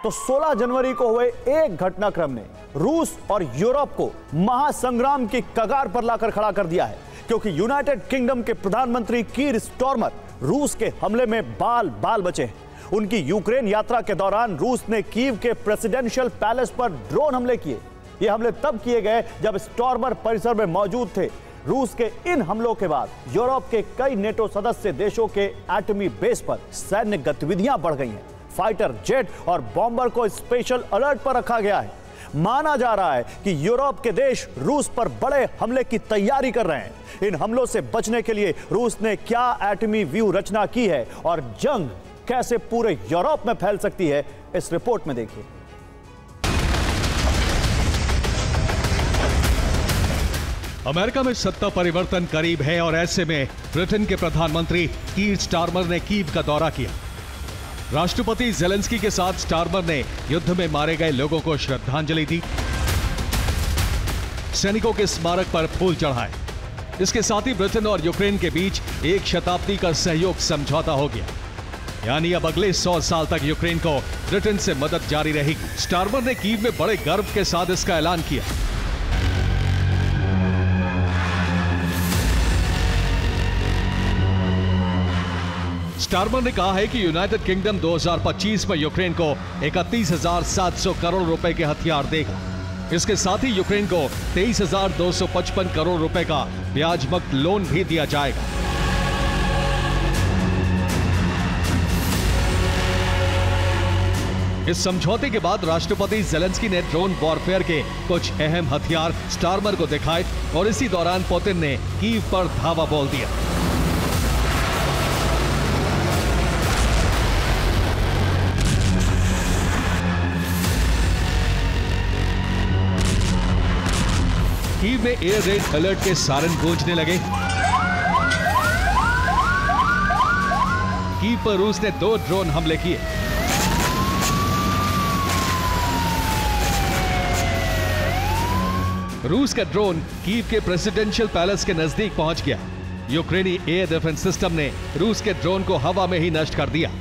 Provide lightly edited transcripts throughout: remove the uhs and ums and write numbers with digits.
तो 16 जनवरी को हुए एक घटनाक्रम ने रूस और यूरोप को महासंग्राम की कगार पर लाकर खड़ा कर दिया है, क्योंकि यूनाइटेड किंगडम के प्रधानमंत्री कीर स्टारमर रूस के हमले में बाल बाल बचे हैं। उनकी यूक्रेन यात्रा के दौरान रूस ने कीव के प्रेसिडेंशियल पैलेस पर ड्रोन हमले किए। ये हमले तब किए गए जब स्टारमर परिसर में मौजूद थे। रूस के इन हमलों के बाद यूरोप के कई नेटो सदस्य देशों के एटमी बेस पर सैन्य गतिविधियां बढ़ गई हैं। फाइटर जेट और बॉम्बर को स्पेशल अलर्ट पर रखा गया है। माना जा रहा है कि यूरोप के देश रूस पर बड़े हमले की तैयारी कर रहे हैं। इन हमलों से बचने के लिए रूस ने क्या एटमी व्यू रचना की है और जंग कैसे पूरे यूरोप में फैल सकती है, इस रिपोर्ट में देखिए। अमेरिका में सत्ता परिवर्तन करीब है और ऐसे में ब्रिटेन के प्रधानमंत्री कीर स्टारमर ने कीव का दौरा किया। राष्ट्रपति जेलेंस्की के साथ स्टारमर ने युद्ध में मारे गए लोगों को श्रद्धांजलि दी, सैनिकों के स्मारक पर फूल चढ़ाए। इसके साथ ही ब्रिटेन और यूक्रेन के बीच एक शताब्दी का सहयोग समझौता हो गया, यानी अब अगले 100 साल तक यूक्रेन को ब्रिटेन से मदद जारी रहेगी। स्टारमर ने कीव में बड़े गर्व के साथ इसका ऐलान किया। स्टारमर ने कहा है कि यूनाइटेड किंगडम 2025 में यूक्रेन को 31,700 करोड़ रुपए के हथियार देगा। इसके साथ ही यूक्रेन को 23,255 करोड़ रुपए का ब्याज मुक्त लोन भी दिया जाएगा। इस समझौते के बाद राष्ट्रपति जेलेंस्की ने ड्रोन वॉरफेयर के कुछ अहम हथियार स्टारमर को दिखाए और इसी दौरान पुतिन ने कीव पर धावा बोल दिया। कीव में एयर रेड अलर्ट के सायरन गूंजने लगे। कीव पर रूस ने 2 ड्रोन हमले किए। रूस का ड्रोन कीव के प्रेसिडेंशियल पैलेस के नजदीक पहुंच गया। यूक्रेनी एयर डिफेंस सिस्टम ने रूस के ड्रोन को हवा में ही नष्ट कर दिया।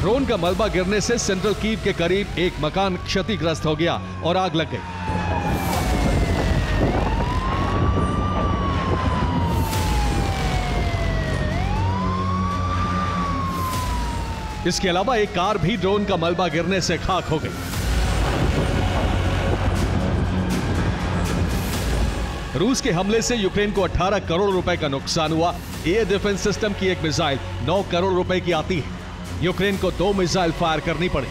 ड्रोन का मलबा गिरने से सेंट्रल कीव के करीब एक मकान क्षतिग्रस्त हो गया और आग लग गई। इसके अलावा एक कार भी ड्रोन का मलबा गिरने से खाक हो गई। रूस के हमले से यूक्रेन को 18 करोड़ रुपए का नुकसान हुआ। एयर डिफेंस सिस्टम की एक मिसाइल 9 करोड़ रुपए की आती है। यूक्रेन को 2 मिसाइल फायर करनी पड़ी।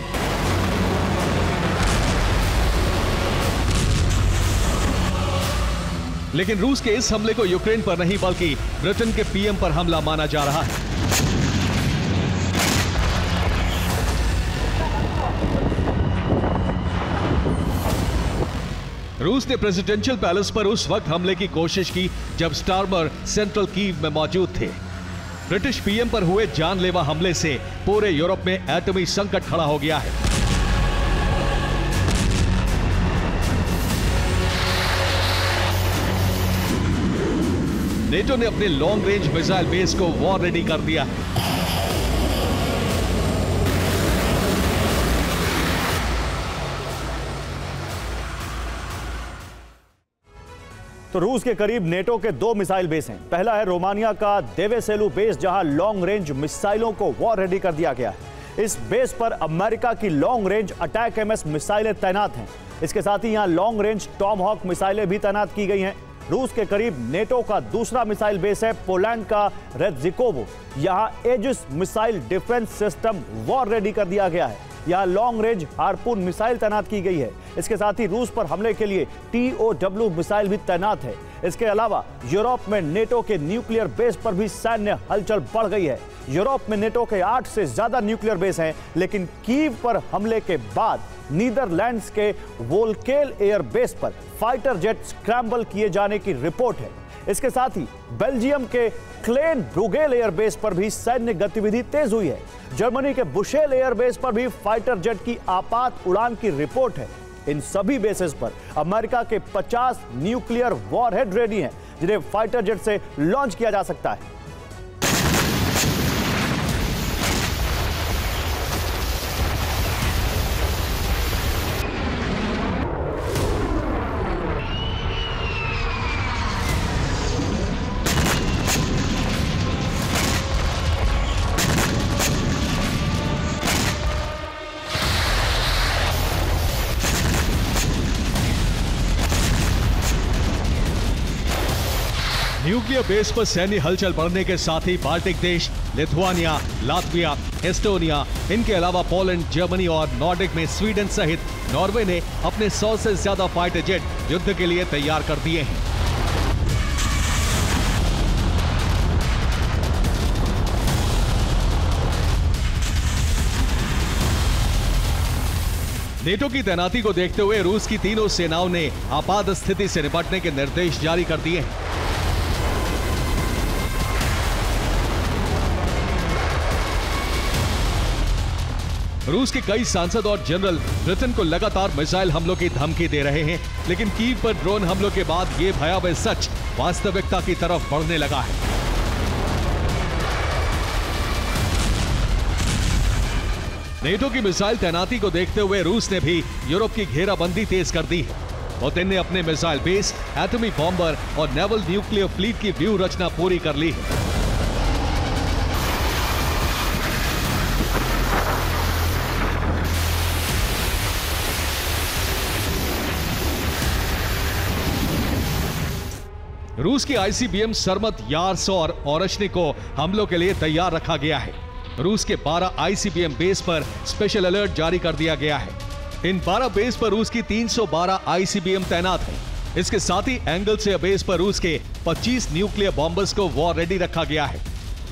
लेकिन रूस के इस हमले को यूक्रेन पर नहीं बल्कि ब्रिटेन के पीएम पर हमला माना जा रहा है। रूस ने प्रेसिडेंशियल पैलेस पर उस वक्त हमले की कोशिश की जब स्टारमर सेंट्रल कीव में मौजूद थे। ब्रिटिश पीएम पर हुए जानलेवा हमले से पूरे यूरोप में एटमी संकट खड़ा हो गया है। नेटो ने अपने लॉन्ग रेंज मिसाइल बेस को वॉर रेडी कर दिया है। तो रूस के करीब नेटो के 2 मिसाइल बेस हैं। पहला है रोमानिया का देवेसेलू बेस, जहां लॉन्ग रेंज मिसाइलों को वॉर रेडी कर दिया गया है। इस बेस पर अमेरिका की लॉन्ग रेंज अटैक एमएस मिसाइलें तैनात हैं। इसके साथ ही यहां लॉन्ग रेंज टॉमहॉक मिसाइलें भी तैनात की गई हैं। रूस के करीब नेटो का दूसरा मिसाइल बेस है पोलैंड का रेज़िकोवो। यहां Aegis missile defence system war ready कर दिया गया है। यहां लॉन्ग रेंज हार्पून मिसाइल तैनात की गई है। इसके साथ ही रूस पर हमले के लिए TOW मिसाइल भी तैनात है। इसके अलावा यूरोप में नेटो के न्यूक्लियर बेस पर भी सैन्य हलचल बढ़ गई है। यूरोप में नेटो के 8 से ज्यादा न्यूक्लियर बेस हैं, लेकिन कीव पर हमले के बाद नीदरलैंड्स के वोल्केल एयर बेस पर फाइटर जेट स्क्रैम्बल किए जाने की रिपोर्ट है। इसके साथ ही बेल्जियम के क्लेन ब्रुगेल एयरबेस पर भी सैन्य गतिविधि तेज हुई है। जर्मनी के बुशेल एयरबेस पर भी फाइटर जेट की आपात उड़ान की रिपोर्ट है। इन सभी बेसेस पर अमेरिका के 50 न्यूक्लियर वॉरहेड रेडी हैं। जिन्हें फाइटर जेट से लॉन्च किया जा सकता है। न्यूक्लियर बेस पर सैन्य हलचल बढ़ने के साथ ही बाल्टिक देश लिथुआनिया, लातविया, एस्टोनिया, इनके अलावा पोलैंड, जर्मनी और नॉर्डिक में स्वीडन सहित नॉर्वे ने अपने 100 से ज्यादा फाइटर जेट युद्ध के लिए तैयार कर दिए हैं। नेटो की तैनाती को देखते हुए रूस की तीनों सेनाओं ने आपात स्थिति से निपटने के निर्देश जारी कर दिए हैं। रूस के कई सांसद और जनरल ब्रिटेन को लगातार मिसाइल हमलों की धमकी दे रहे हैं, लेकिन कीव पर ड्रोन हमलों के बाद ये भयावह सच वास्तविकता की तरफ बढ़ने लगा है। नेटो की मिसाइल तैनाती को देखते हुए रूस ने भी यूरोप की घेराबंदी तेज कर दी है। पुतिन ने अपने मिसाइल बेस, एटॉमिक बॉम्बर और नेवल न्यूक्लियर फ्लीट की व्यूह रचना पूरी कर ली है। रूस की आईसीबीएम सरमत, यार्स और ओरशनिक को हमलों के लिए तैयार रखा गया है। रूस के 12 आईसीबीएम बेस पर स्पेशल अलर्ट जारी कर दिया गया है। इन 12 बेस पर रूस की 312 आईसीबीएम तैनात है। इसके साथ ही एंगल से बेस पर रूस के 25 न्यूक्लियर बॉम्बर्स को वॉर रेडी रखा गया है।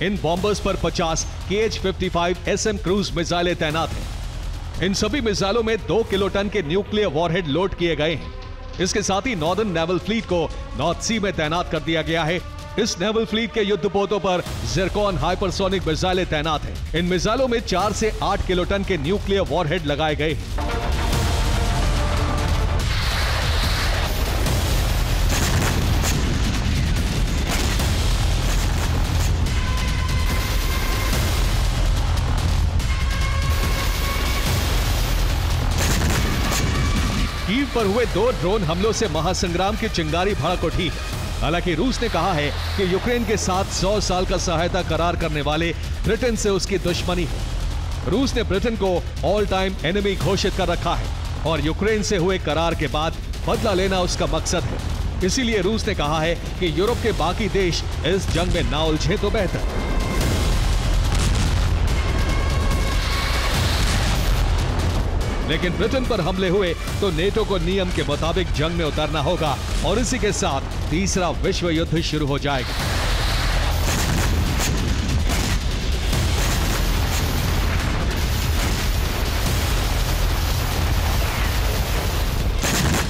इन बॉम्बर्स पर 50 KH-55 SM क्रूज मिसाइलें तैनात हैं। इन सभी मिसाइलों में 2 किलोटन के न्यूक्लियर वॉरहेड लोड किए गए हैं। इसके साथ ही नॉर्दर्न नेवल फ्लीट को नॉर्थ सी में तैनात कर दिया गया है। इस नेवल फ्लीट के युद्धपोतों पर ज़िरकॉन हाइपरसोनिक मिसाइलें तैनात हैं। इन मिसाइलों में 4 से 8 किलोटन के न्यूक्लियर वॉरहेड लगाए गए हैं। कीव पर हुए 2 ड्रोन हमलों से महासंग्राम की चिंगारी भड़क उठी है। हालांकि रूस ने कहा है कि यूक्रेन के साथ 100 साल का सहायता करार करने वाले ब्रिटेन से उसकी दुश्मनी है। रूस ने ब्रिटेन को ऑल टाइम एनिमी घोषित कर रखा है और यूक्रेन से हुए करार के बाद बदला लेना उसका मकसद है। इसीलिए रूस ने कहा है कि यूरोप के बाकी देश इस जंग में ना उलझे तो बेहतर। लेकिन ब्रिटेन पर हमले हुए तो नेटो को नियम के मुताबिक जंग में उतरना होगा और इसी के साथ तीसरा विश्व युद्ध शुरू हो जाएगा।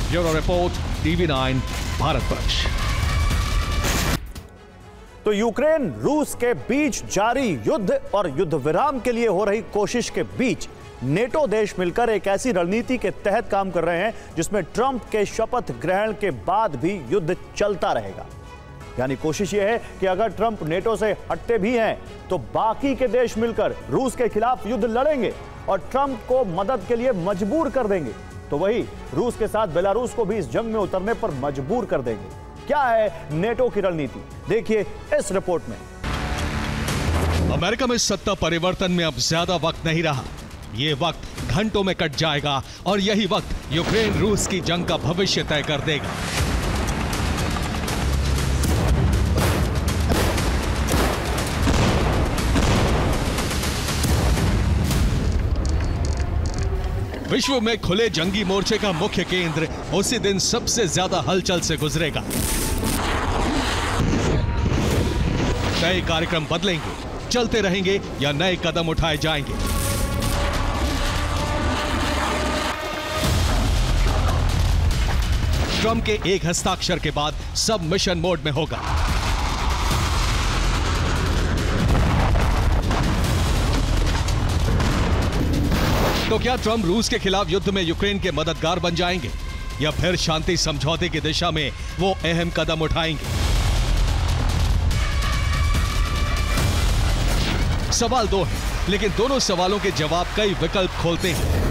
Bureau report, TV9 Bharatvarsh. तो यूक्रेन रूस के बीच जारी युद्ध और युद्ध विराम के लिए हो रही कोशिश के बीच नेटो देश मिलकर एक ऐसी रणनीति के तहत काम कर रहे हैं जिसमें ट्रंप के शपथ ग्रहण के बाद भी युद्ध चलता रहेगा। यानी कोशिश यह है कि अगर ट्रंप नेटो से हटते भी हैं तो बाकी के देश मिलकर रूस के खिलाफ युद्ध लड़ेंगे और ट्रंप को मदद के लिए मजबूर कर देंगे। तो वही रूस के साथ बेलारूस को भी इस जंग में उतरने पर मजबूर कर देंगे। क्या है नेटो की रणनीति, देखिए इस रिपोर्ट में। अमेरिका में सत्ता परिवर्तन में अब ज्यादा वक्त नहीं रहा। ये वक्त घंटों में कट जाएगा और यही वक्त यूक्रेन रूस की जंग का भविष्य तय कर देगा। विश्व में खुले जंगी मोर्चे का मुख्य केंद्र उसी दिन सबसे ज्यादा हलचल से गुजरेगा। नए कार्यक्रम बदलेंगे, चलते रहेंगे या नए कदम उठाए जाएंगे। ट्रंप के एक हस्ताक्षर के बाद सब मिशन मोड में होगा। तो क्या ट्रंप रूस के खिलाफ युद्ध में यूक्रेन के मददगार बन जाएंगे या फिर शांति समझौते की दिशा में वो अहम कदम उठाएंगे? सवाल दो हैं, लेकिन दोनों सवालों के जवाब कई विकल्प खोलते हैं।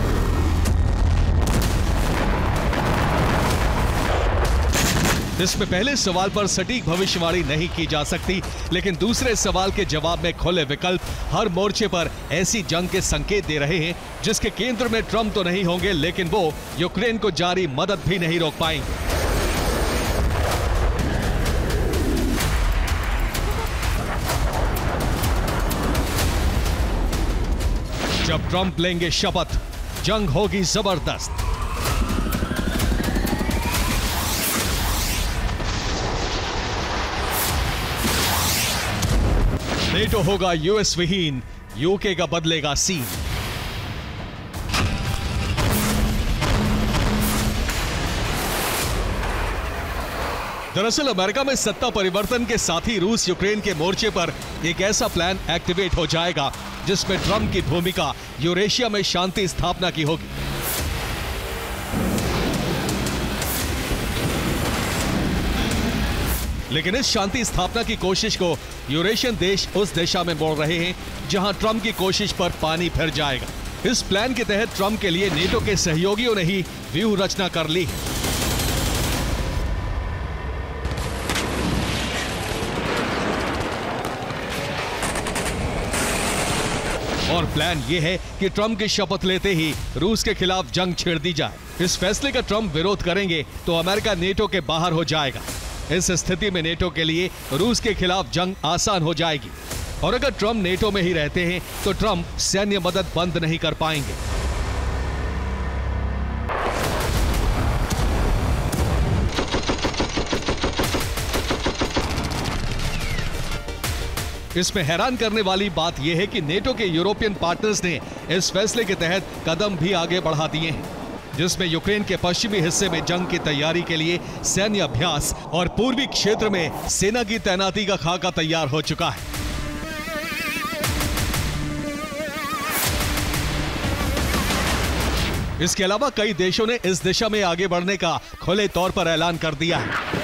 इसमें पहले सवाल पर सटीक भविष्यवाणी नहीं की जा सकती, लेकिन दूसरे सवाल के जवाब में खुले विकल्प हर मोर्चे पर ऐसी जंग के संकेत दे रहे हैं जिसके केंद्र में ट्रंप तो नहीं होंगे, लेकिन वो यूक्रेन को जारी मदद भी नहीं रोक पाएंगे। जब ट्रंप लेंगे शपथ, जंग होगी जबरदस्त। नेटो होगा यूएस विहीन, यूके का बदलेगा सीन। दरअसल अमेरिका में सत्ता परिवर्तन के साथ ही रूस यूक्रेन के मोर्चे पर एक ऐसा प्लान एक्टिवेट हो जाएगा जिसमें ट्रंप की भूमिका यूरेशिया में शांति स्थापना की होगी। लेकिन इस शांति स्थापना की कोशिश को यूरेशियन देश उस दिशा में मोड़ रहे हैं जहां ट्रंप की कोशिश पर पानी फिर जाएगा। इस प्लान के तहत ट्रंप के लिए नेटो के सहयोगियों ने ही व्यूह रचना कर ली है। और प्लान यह है कि ट्रंप की शपथ लेते ही रूस के खिलाफ जंग छेड़ दी जाए। इस फैसले का ट्रंप विरोध करेंगे तो अमेरिका नेटो के बाहर हो जाएगा। इस स्थिति में नेटो के लिए रूस के खिलाफ जंग आसान हो जाएगी, और अगर ट्रंप नेटो में ही रहते हैं तो ट्रंप सैन्य मदद बंद नहीं कर पाएंगे। इसमें हैरान करने वाली बात यह है कि नेटो के यूरोपियन पार्टनर्स ने इस फैसले के तहत कदम भी आगे बढ़ा दिए हैं, जिसमें यूक्रेन के पश्चिमी हिस्से में जंग की तैयारी के लिए सैन्य अभ्यास और पूर्वी क्षेत्र में सेना की तैनाती का खाका तैयार हो चुका है। इसके अलावा कई देशों ने इस दिशा में आगे बढ़ने का खुले तौर पर ऐलान कर दिया है।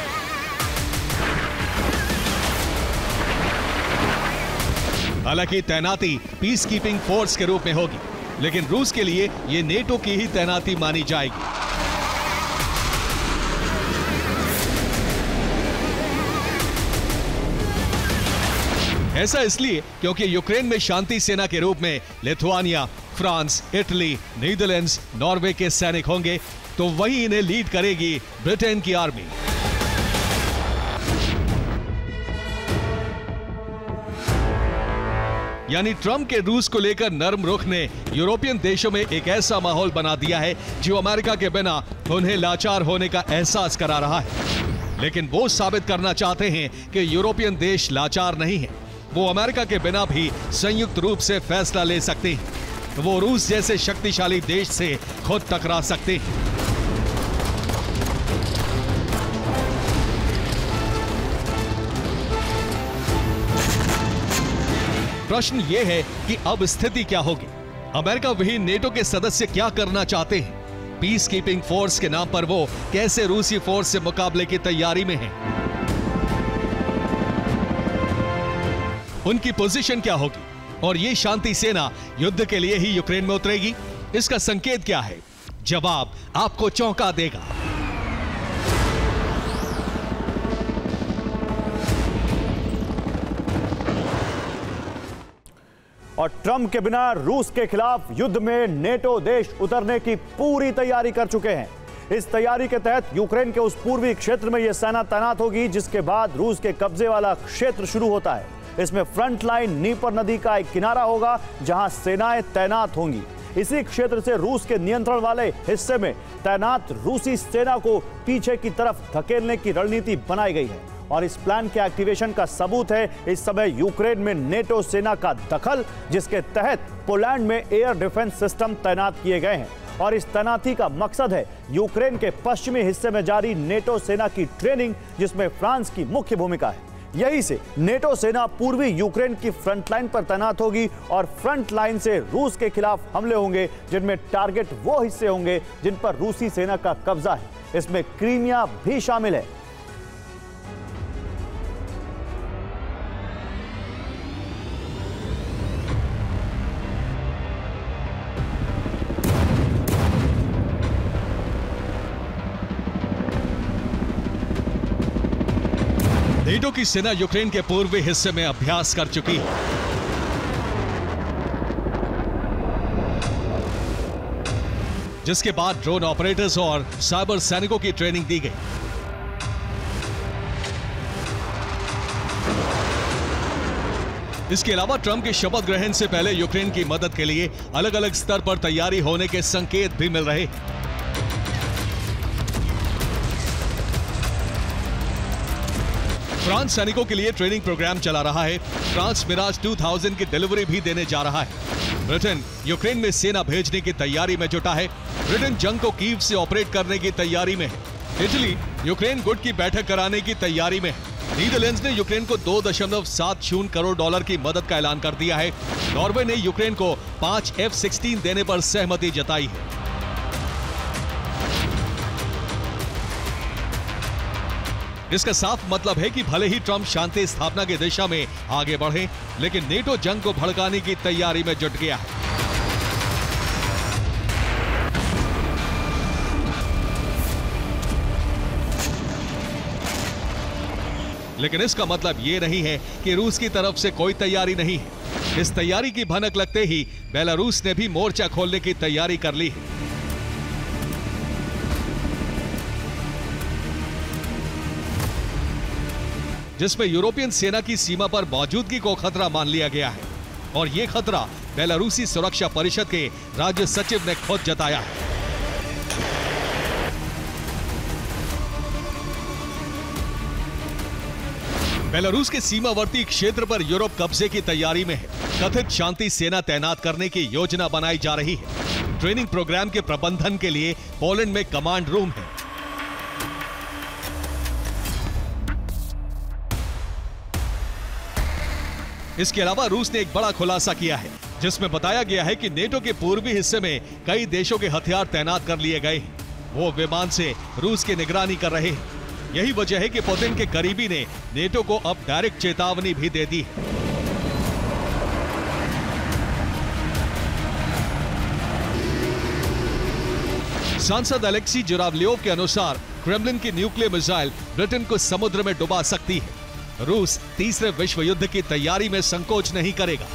हालांकि तैनाती पीस कीपिंग फोर्स के रूप में होगी, लेकिन रूस के लिए यह नेटो की ही तैनाती मानी जाएगी। ऐसा इसलिए क्योंकि यूक्रेन में शांति सेना के रूप में Lithuania, France, Italy, Netherlands, Norway के सैनिक होंगे, तो वहीं इन्हें लीड करेगी ब्रिटेन की आर्मी। यानी ट्रंप के रूस को लेकर नर्म रुख ने यूरोपियन देशों में एक ऐसा माहौल बना दिया है जो अमेरिका के बिना उन्हें लाचार होने का एहसास करा रहा है। लेकिन वो साबित करना चाहते हैं कि यूरोपियन देश लाचार नहीं है, वो अमेरिका के बिना भी संयुक्त रूप से फैसला ले सकते हैं। वो रूस जैसे शक्तिशाली देश से खुद टकरा सकते हैं। प्रश्न यह है कि अब स्थिति क्या होगी? अमेरिका विहीन नेटो के सदस्य क्या करना चाहते हैं? पीस कीपिंग फोर्स के नाम पर वो कैसे रूसी फोर्स से मुकाबले की तैयारी में हैं? उनकी पोजीशन क्या होगी? और ये शांति सेना युद्ध के लिए ही यूक्रेन में उतरेगी? इसका संकेत क्या है? जवाब आपको चौंका देगा। और ट्रंप के बिना रूस के खिलाफ युद्ध में नेटो देश उतरने की पूरी तैयारी कर चुके हैं। इस तैयारी के तहत यूक्रेन के उस पूर्वी क्षेत्र में यह सेना तैनात होगी जिसके बाद रूस के कब्जे वाला क्षेत्र शुरू होता है। इसमें फ्रंट लाइन नीपर नदी का एक किनारा होगा जहां सेनाएं तैनात होंगी। इसी क्षेत्र से रूस के नियंत्रण वाले हिस्से में तैनात रूसी सेना को पीछे की तरफ धकेलने की रणनीति बनाई गई है। और इस प्लान के एक्टिवेशन का सबूत है इस समय यूक्रेन में नेटो सेना का दखल, जिसके तहत पोलैंड में एयर डिफेंस सिस्टम तैनात किए गए हैं। और इस तैनाती का मकसद है यूक्रेन के पश्चिमी हिस्से में जारी नेटो सेना की ट्रेनिंग, जिसमें फ्रांस की मुख्य भूमिका है। यहीं से नेटो सेना पूर्वी यूक्रेन की फ्रंट लाइन पर तैनात होगी और फ्रंट लाइन से रूस के खिलाफ हमले होंगे, जिनमें टारगेट वो हिस्से होंगे जिन पर रूसी सेना का कब्जा है। इसमें क्रीमिया भी शामिल है। नेटो की सेना यूक्रेन के पूर्वी हिस्से में अभ्यास कर चुकी है। जिसके बाद ड्रोन ऑपरेटर्स और साइबर सैनिकों की ट्रेनिंग दी गई। इसके अलावा ट्रंप के शपथ ग्रहण से पहले यूक्रेन की मदद के लिए अलग अलग स्तर पर तैयारी होने के संकेत भी मिल रहे। फ्रांस सैनिकों के लिए ट्रेनिंग प्रोग्राम चला रहा है। फ्रांस मिराज 2000 की डिलीवरी भी देने जा रहा है। ब्रिटेन यूक्रेन में सेना भेजने की तैयारी में जुटा है। ब्रिटेन जंग को कीव से ऑपरेट करने की तैयारी में है। इटली यूक्रेन गुट की बैठक कराने की तैयारी में है। नीदरलैंड्स ने यूक्रेन को $2.70 करोड़ की मदद का ऐलान कर दिया है। नॉर्वे ने यूक्रेन को 5 F-16 देने पर सहमति जताई है। इसका साफ मतलब है कि भले ही ट्रंप शांति स्थापना की दिशा में आगे बढ़े, लेकिन नेटो जंग को भड़काने की तैयारी में जुट गया है। लेकिन इसका मतलब यह नहीं है कि रूस की तरफ से कोई तैयारी नहीं है। इस तैयारी की भनक लगते ही बेलारूस ने भी मोर्चा खोलने की तैयारी कर ली है। जिसमें यूरोपियन सेना की सीमा पर मौजूदगी को खतरा मान लिया गया है और यह खतरा बेलारूसी सुरक्षा परिषद के राज्य सचिव ने खुद जताया है। बेलारूस के सीमावर्ती क्षेत्र पर यूरोप कब्जे की तैयारी में है। कथित शांति सेना तैनात करने की योजना बनाई जा रही है। ट्रेनिंग प्रोग्राम के प्रबंधन के लिए पोलैंड में कमांड रूम है। इसके अलावा रूस ने एक बड़ा खुलासा किया है, जिसमें बताया गया है कि नेटो के पूर्वी हिस्से में कई देशों के हथियार तैनात कर लिए गए हैं। वो विमान से रूस की निगरानी कर रहे हैं। यही वजह है कि पुतिन के करीबी ने नेटो को अब डायरेक्ट चेतावनी भी दे दी है। सांसद अलेक्सी जुरावलियोव के अनुसार क्रेमलिन की न्यूक्लियर मिसाइल ब्रिटेन को समुद्र में डुबा सकती है। रूस तीसरे विश्व युद्ध की तैयारी में संकोच नहीं करेगा।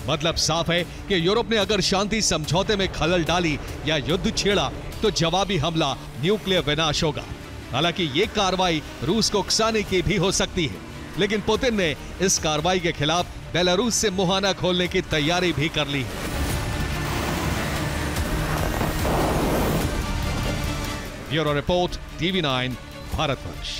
मतलब साफ है कि यूरोप ने अगर शांति समझौते में खलल डाली या युद्ध छेड़ा तो जवाबी हमला न्यूक्लियर विनाश होगा। हालांकि ये कार्रवाई रूस को उकसाने की भी हो सकती है, लेकिन पुतिन ने इस कार्रवाई के खिलाफ बेलारूस से मुहाना खोलने की तैयारी भी कर ली है। Bureau report, TV9, Bharatvarsh.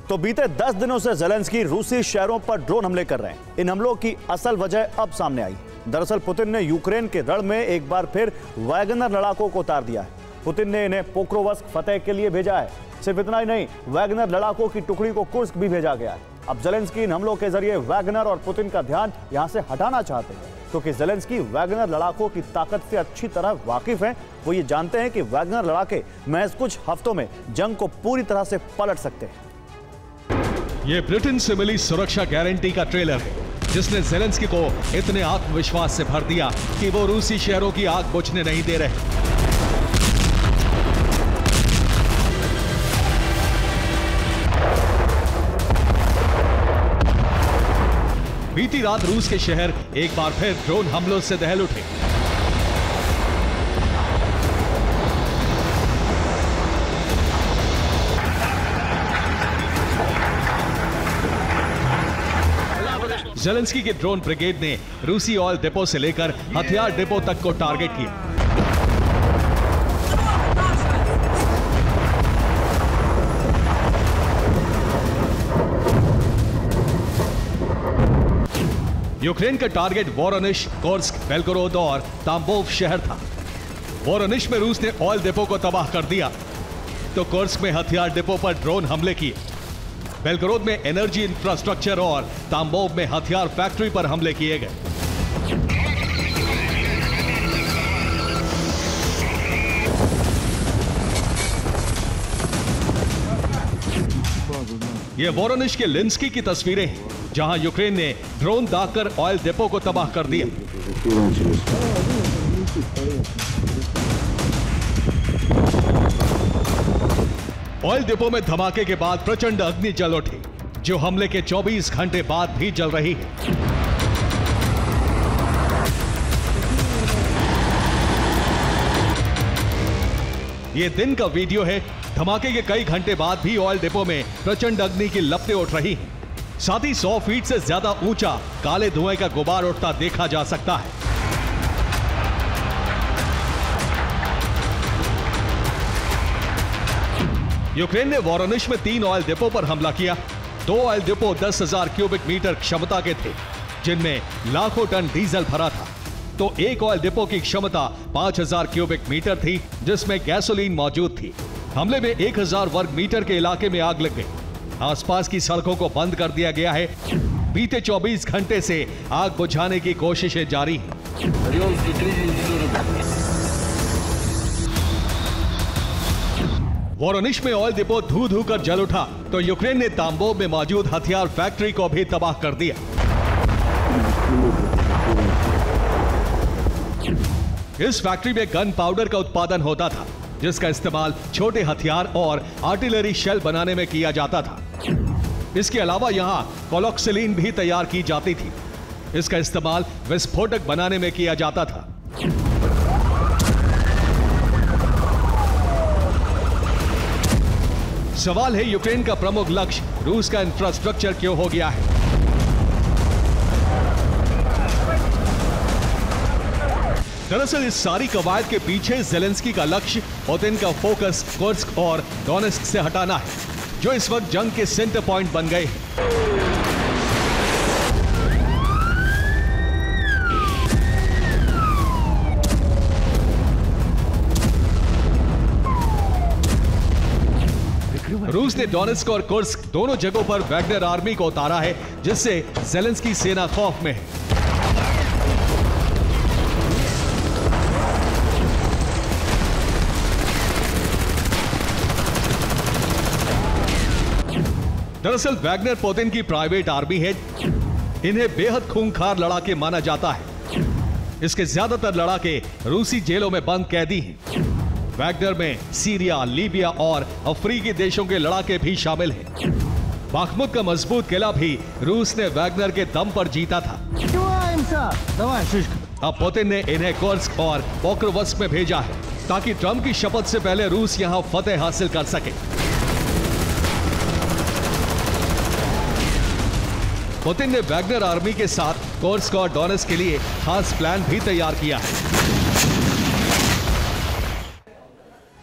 तो बीते 10 दिनों से ज़ेलेंस्की रूसी शहरों पर ड्रोन हमले कर रहे हैं। इन हमलों की असल वजह अब सामने आई। दरअसल पुतिन ने यूक्रेन के रण में एक बार फिर वैगनर लड़ाकों को उतार दिया है। पुतिन ने इन्हें पोक्रोवस्क फतेह के लिए भेजा है। सिर्फ इतना ही नहीं, वैगनर लड़ाकों की टुकड़ी को कुर्स्क भी भेजा गया है। अब ज़ेलेंस्की इन हमलों के जरिए वैगनर और पुतिन का ध्यान यहां से हटाना चाहते हैं, क्योंकि ज़ेलेंस्की वैगनर लड़ाकों की ताकत से अच्छी तरह वाकिफ हैं। वो ये जानते हैं कि वैगनर लड़ाके महज कुछ हफ्तों में जंग को पूरी तरह से पलट सकते हैं। ये ब्रिटेन से मिली सुरक्षा गारंटी का ट्रेलर है, जिसने ज़ेलेंस्की को इतने आत्मविश्वास से भर दिया कि वो रूसी शहरों की आग बुझने नहीं दे रहे। बीती रात रूस के शहर एक बार फिर ड्रोन हमलों से दहल उठे। ज़ेलेंस्की के ड्रोन ब्रिगेड ने रूसी ऑयल डिपो से लेकर हथियार डिपो तक को टारगेट किया। यूक्रेन का टारगेट वोरोनिश, कोर्स्क, बेलगोरोद और ताम्बोव शहर था। वोरोनिश में रूस ने ऑयल डिपो को तबाह कर दिया, तो कोर्स्क में हथियार डिपो पर ड्रोन हमले किए। बेलगोरोद में एनर्जी इंफ्रास्ट्रक्चर और ताम्बोव में हथियार फैक्ट्री पर हमले किए गए। ये वोरोनिश के लिंस्की की तस्वीरें हैं, जहां यूक्रेन ने ड्रोन दागकर ऑयल डिपो को तबाह कर दिया। ऑयल डिपो में धमाके के बाद प्रचंड अग्नि जल उठी, जो हमले के 24 घंटे बाद भी जल रही है। ये दिन का वीडियो है। धमाके के कई घंटे बाद भी ऑयल डिपो में प्रचंड अग्नि की लपटें उठ रही हैं। साथ ही 100 फीट से ज्यादा ऊंचा काले धुएं का गुबार उठता देखा जा सकता है। यूक्रेन ने वोरोनिश में 3 ऑयल डिपो पर हमला किया। 2 ऑयल डिपो 10,000 क्यूबिक मीटर क्षमता के थे, जिनमें लाखों टन डीजल भरा था। तो एक ऑयल डिपो की क्षमता 5,000 क्यूबिक मीटर थी, जिसमें गैसोलीन मौजूद थी। हमले में 1,000 वर्ग मीटर के इलाके में आग लग गई। आसपास की सड़कों को बंद कर दिया गया है। बीते 24 घंटे से आग बुझाने की कोशिशें जारी हैं। वोरोनिश में ऑयल डिपो धू धू कर जल उठा, तो यूक्रेन ने तांबोव में मौजूद हथियार फैक्ट्री को भी तबाह कर दिया। इस फैक्ट्री में गन पाउडर का उत्पादन होता था, जिसका इस्तेमाल छोटे हथियार और आर्टिलरी शेल बनाने में किया जाता था। इसके अलावा यहां कोलोक्सिलीन भी तैयार की जाती थी। इसका इस्तेमाल विस्फोटक बनाने में किया जाता था। सवाल है, यूक्रेन का प्रमुख लक्ष्य रूस का इंफ्रास्ट्रक्चर क्यों हो गया है? दरअसल इस सारी कवायद के पीछे ज़ेलेंस्की का लक्ष्य पुतिन का फोकस कुर्स्क और डोनेस्क से हटाना है, जो इस वक्त जंग के सेंटर पॉइंट बन गए हैं। रूस ने डोनेस्क और कुर्स्क दोनों जगहों पर वैगनर आर्मी को उतारा है, जिससे ज़ेलेंस्की सेना खौफ में है। दरअसल वैगनर पुतिन की प्राइवेट आर्मी है। इन्हें बेहद खूंखार लड़ाके माना जाता है। इसके ज्यादातर लड़ाके रूसी जेलों में बंद कैदी हैं। वैगनर में सीरिया, लीबिया और अफ्रीकी देशों के लड़ाके भी शामिल हैं। बाखमुत का मजबूत किला भी रूस ने वैगनर के दम पर जीता था। अब पुतिन ने इन्हें कुर्स्क और पोक्रोवस्क में भेजा है, ताकि ट्रंप की शपथ से पहले रूस यहां फतेह हासिल कर सके। पुतिन ने वैगनर आर्मी के साथ कुर्स्क और डोनेस्क के लिए खास प्लान भी तैयार किया है।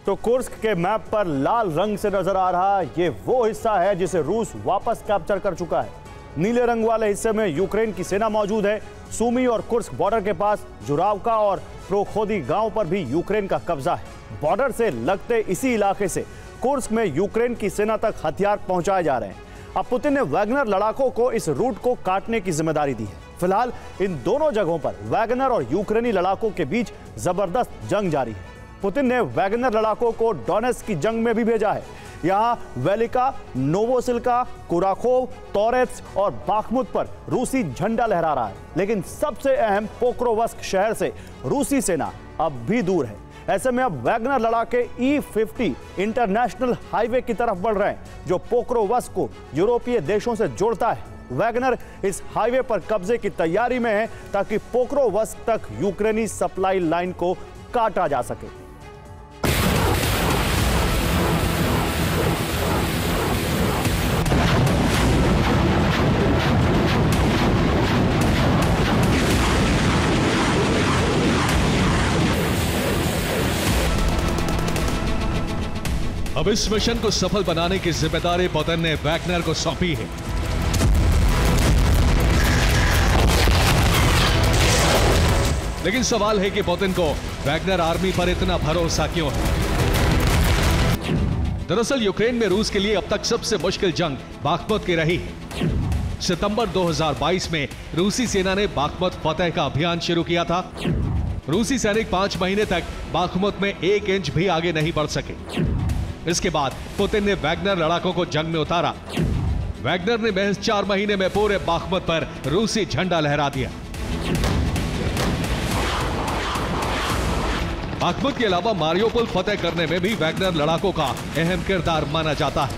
तो कुर्स्क के मैप पर लाल रंग से नजर आ रहा ये वो हिस्सा है जिसे रूस वापस कैप्चर कर चुका है। नीले रंग वाले हिस्से में यूक्रेन की सेना मौजूद है। सूमी और कुर्स्क बॉर्डर के पास जुरावका और प्रोखोदी गांव पर भी यूक्रेन का कब्जा है। बॉर्डर से लगते इसी इलाके से कुर्स्क में यूक्रेन की सेना तक हथियार पहुंचाए जा रहे हैं। अब पुतिन ने वैगनर लड़ाकों को इस रूट को काटने की जिम्मेदारी दी है। फिलहाल इन दोनों जगहों पर वैगनर और यूक्रेनी लड़ाकों के बीच जबरदस्त जंग जारी है। पुतिन ने वैगनर लड़ाकों को डोनेस्क की जंग में भी भेजा है। यहां वेलिका, नोवोसिल्का, कुराखोव, तोरेत्स और बाखमुत पर रूसी झंडा लहरा रहा है। लेकिन सबसे अहम पोक्रोवस्क शहर से रूसी सेना अब भी दूर है। ऐसे में अब वैगनर लड़ाके E50 इंटरनेशनल हाईवे की तरफ बढ़ रहे हैं, जो पोक्रोवस्क को यूरोपीय देशों से जोड़ता है। वैगनर इस हाईवे पर कब्जे की तैयारी में है, ताकि पोक्रोवस्क तक यूक्रेनी सप्लाई लाइन को काटा जा सके। अब इस मिशन को सफल बनाने की जिम्मेदारी पुतिन ने वैगनर को सौंपी है। लेकिन सवाल है कि पुतिन को वैगनर आर्मी पर इतना भरोसा क्यों है? दरअसल यूक्रेन में रूस के लिए अब तक सबसे मुश्किल जंग बाखमुत की रही है। सितंबर 2022 में रूसी सेना ने बाखमुत फतेह का अभियान शुरू किया था। रूसी सैनिक 5 महीने तक बाखमुत में 1 इंच भी आगे नहीं बढ़ सके। इसके बाद पुतिन ने वैगनर लड़ाकों को जंग में उतारा। वैगनर ने महज 4 महीने में पूरे बाखमुत पर रूसी झंडा लहरा दिया। बाखमुत के अलावा मारियोपोल फतेह करने में भी वैगनर लड़ाकों का अहम किरदार माना जाता है।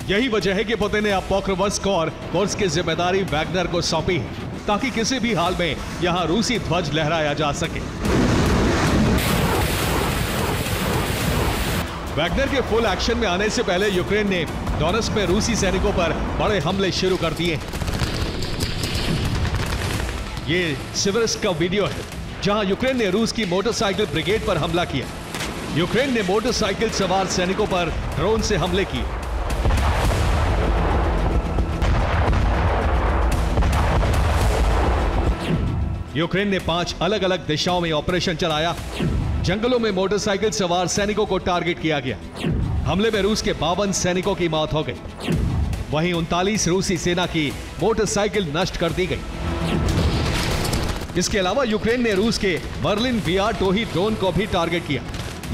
यही वजह है कि पुतिन ने अब पॉक्रोवस्क और कुर्स्क की जिम्मेदारी वैगनर को सौंपी है, ताकि किसी भी हाल में यहां रूसी ध्वज लहराया जा सके। वैगनर के फुल एक्शन में आने से पहले यूक्रेन ने डोनेट्स्क में रूसी सैनिकों पर बड़े हमले शुरू कर दिए। ये सिवरस्क का वीडियो है, जहां यूक्रेन ने रूस की मोटरसाइकिल ब्रिगेड पर हमला किया। यूक्रेन ने मोटरसाइकिल सवार सैनिकों पर ड्रोन से हमले किए। यूक्रेन ने 5 अलग अलग दिशाओं में ऑपरेशन चलाया। जंगलों में मोटरसाइकिल सवार सैनिकों को टारगेट किया गया। हमले में रूस के 52 सैनिकों की मौत हो गई। वहीं 39 रूसी सेना की मोटरसाइकिल नष्ट कर दी गई। इसके अलावा यूक्रेन ने रूस के मर्लिन VR-2 ड्रोन को भी टारगेट किया।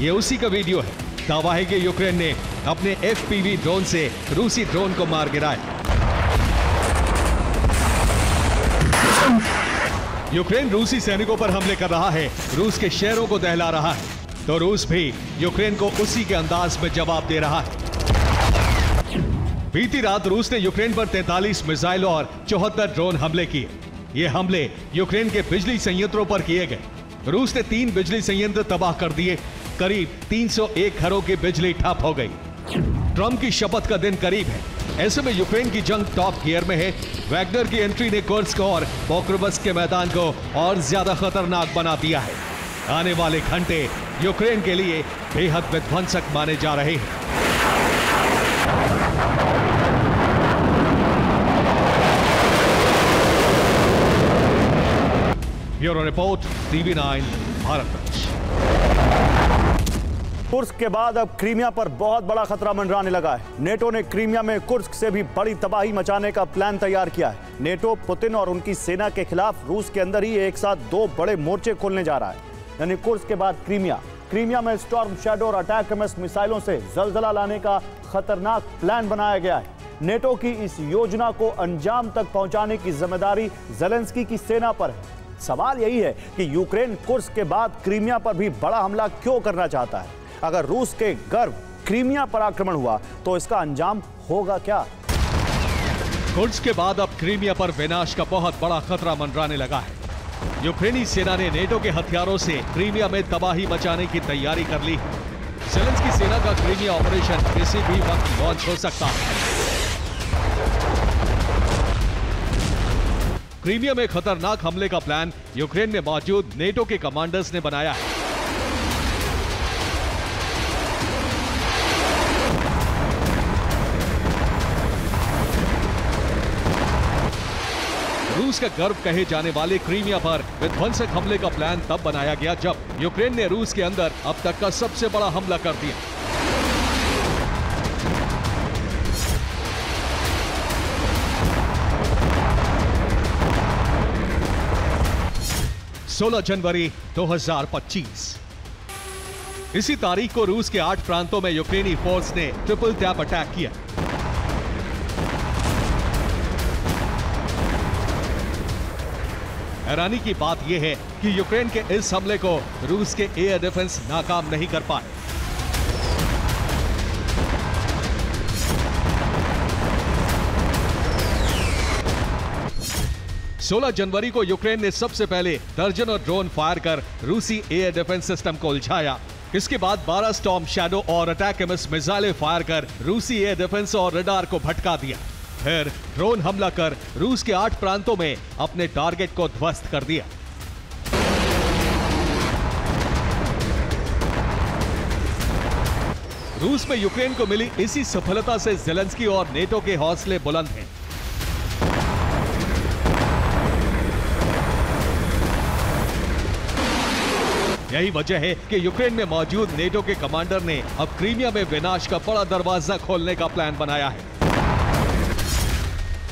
यह उसी का वीडियो है। दावा है कि यूक्रेन ने अपने FPV ड्रोन से रूसी ड्रोन को मार गिराया। यूक्रेन रूसी सैनिकों पर हमले कर रहा है, रूस के शहरों को दहला रहा है, तो रूस भी यूक्रेन को उसी के अंदाज में जवाब दे रहा है। बीती रात रूस ने यूक्रेन पर 43 मिसाइल और 74 ड्रोन हमले किए। ये हमले यूक्रेन के बिजली संयंत्रों पर किए गए। रूस ने 3 बिजली संयंत्र तबाह कर दिए। करीब 301 घरों की बिजली ठप हो गई। ट्रंप की शपथ का दिन करीब है। ऐसे में यूक्रेन की जंग टॉप गियर में है। वैगनर की एंट्री ने कुर्स्क और पॉक्रोवस्क के मैदान को और ज्यादा खतरनाक बना दिया है। आने वाले घंटे यूक्रेन के लिए बेहद विध्वंसक माने जा रहे हैं। Bureau report, TV9 Bharat. Kursk के बाद अब क्रीमिया पर बहुत बड़ा खतरा मंडराने लगा है। नेटो ने क्रीमिया में कुर्स्क से भी बड़ी तबाही मचाने का प्लान तैयार किया है। नेटो पुतिन और उनकी सेना के खिलाफ रूस के अंदर ही एक साथ 2 बड़े मोर्चे खोलने जा रहा है, यानी कुर्स्क के बाद क्रीमिया। क्रीमिया में स्टॉर्म शैडो और अटैक मिसाइलों से जलजला लाने का खतरनाक प्लान बनाया गया है। नेटो की इस योजना को अंजाम तक पहुंचाने की जिम्मेदारी ज़ेलेंस्की की सेना पर है। सवाल यही है कि यूक्रेन कुर्स्क के बाद क्रीमिया पर भी बड़ा हमला क्यों करना चाहता है? अगर रूस के गर्व क्रीमिया पर आक्रमण हुआ तो इसका अंजाम होगा क्या? कुर्स्क के बाद अब क्रीमिया पर विनाश का बहुत बड़ा खतरा मंडराने लगा है। यूक्रेनी सेना ने नेटो के हथियारों से क्रीमिया में तबाही मचाने की तैयारी कर ली। ज़ेलेंस्की सेना का क्रीमिया ऑपरेशन किसी भी वक्त लॉन्च हो सकता है। क्रीमिया में खतरनाक हमले का प्लान यूक्रेन में मौजूद नेटो के कमांडर्स ने बनाया है। रूस का गर्व कहे जाने वाले क्रीमिया पर विध्वंसक हमले का प्लान तब बनाया गया जब यूक्रेन ने रूस के अंदर अब तक का सबसे बड़ा हमला कर दिया। जनवरी 2025 इसी तारीख को रूस के 8 प्रांतों में यूक्रेनी फोर्स ने ट्रिपल टैप अटैक किया। हैरानी की बात यह है कि यूक्रेन के इस हमले को रूस के एयर डिफेंस नाकाम नहीं कर पाए। जनवरी को यूक्रेन ने सबसे पहले दर्जनों ड्रोन फायर कर रूसी एयर डिफेंस सिस्टम को उलझाया। इसके बाद 12 स्टॉर्म शैडो और अटैक मिसाइलें फायर कर रूसी एयर डिफेंस और रडार को भटका दिया। फिर ड्रोन हमला कर रूस के 8 प्रांतों में अपने टारगेट को ध्वस्त कर दिया। रूस में यूक्रेन को मिली इसी सफलता से ज़ेलेंस्की और नेटो के हौसले बुलंद हैं। यही वजह है कि यूक्रेन में मौजूद नेटो के कमांडर ने अब क्रीमिया में विनाश का बड़ा दरवाजा खोलने का प्लान बनाया है।